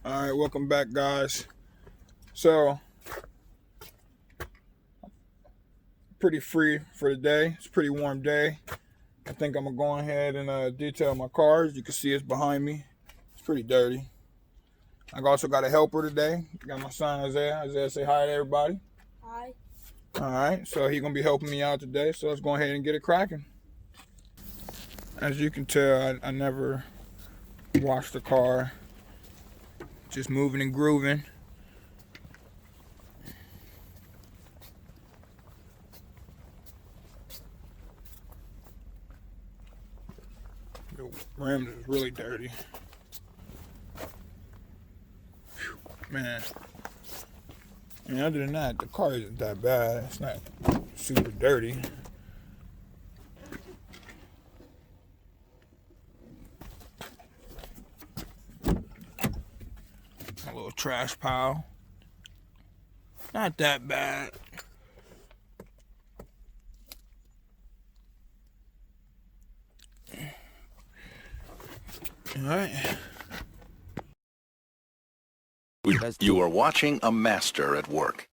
All right, welcome back, guys. So, pretty free for the day. It's a pretty warm day. I think I'm gonna go ahead and detail my cars. You can see it's behind me. It's pretty dirty. I also got a helper today. Got my son Isaiah. Isaiah, say hi to everybody. Hi. All right, so he's gonna be helping me out today. So let's go ahead and get it cracking. As you can tell, I never washed the car. Just moving and grooving. The rims is really dirty. Whew, man. And other than that, the car isn't that bad. It's not super dirty. A little trash pile. Not that bad. All right. You are watching a master at work.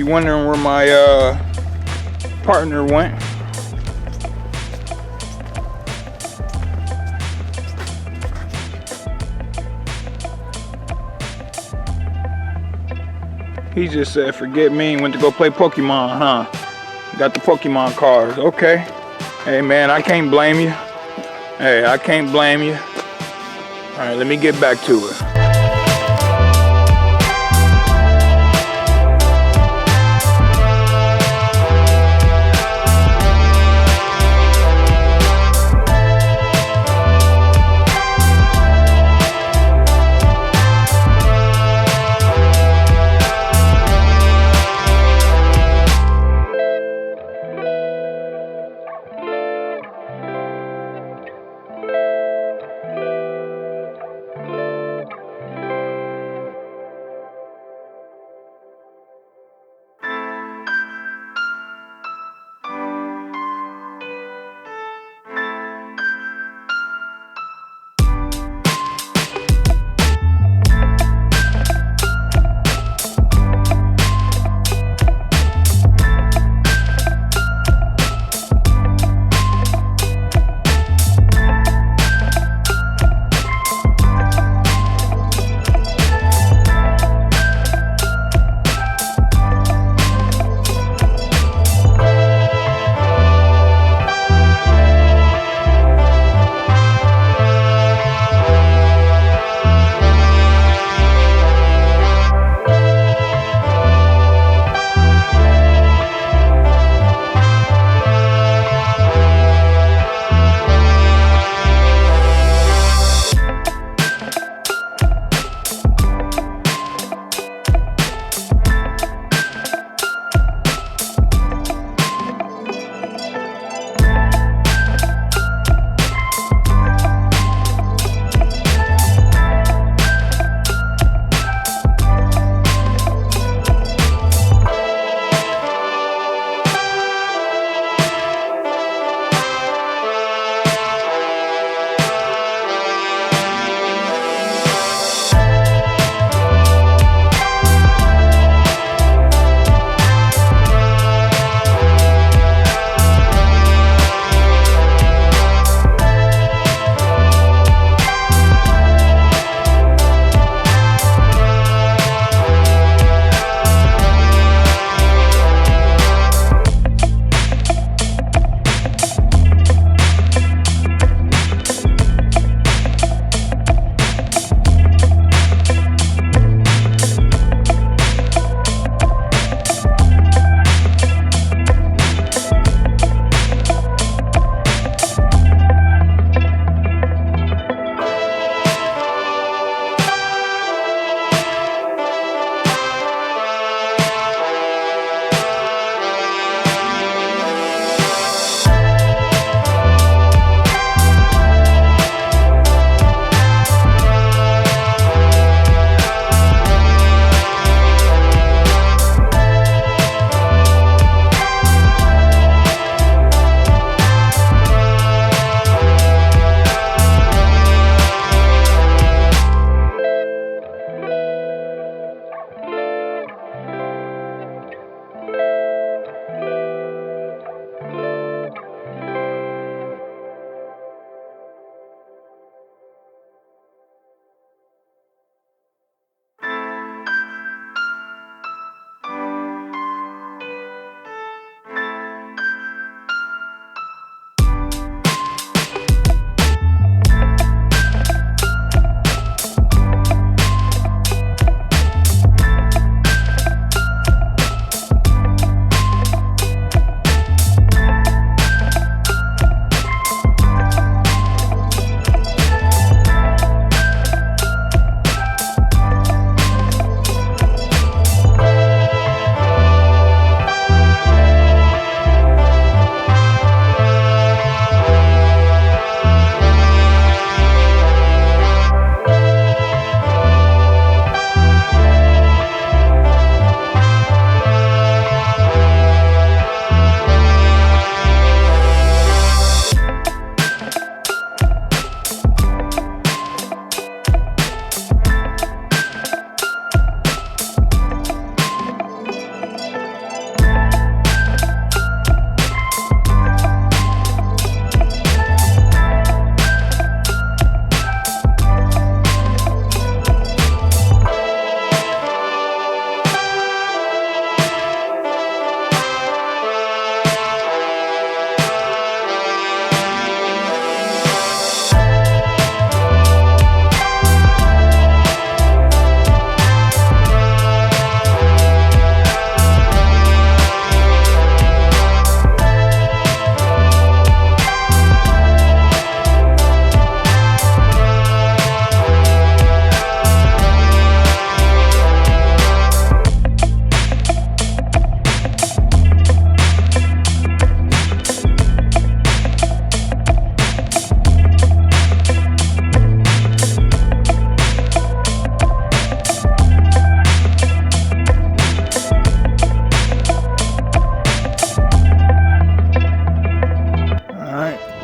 wondering where my partner went. He just said, forget me, went to go play Pokemon, huh? Got the Pokemon cards, okay. Hey man, I can't blame you. Hey, I can't blame you. All right, let me get back to it.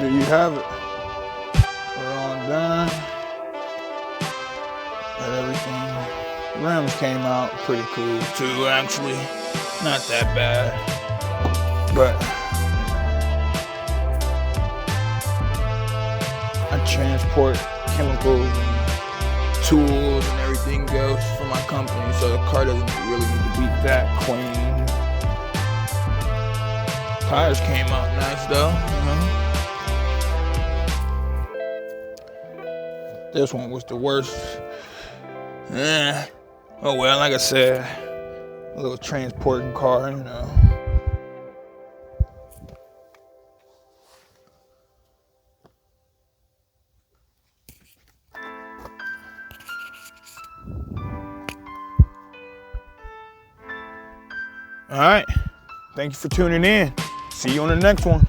there you have it. We're all done. Got everything. Rims came out pretty cool too, actually. Not that bad. But I transport chemicals and tools and everything else for my company, so the car doesn't really need to be that clean. Tires came out nice though, you know. This one was the worst. Oh well, like I said, a little transporting car, you know. All right. Thank you for tuning in. See you on the next one.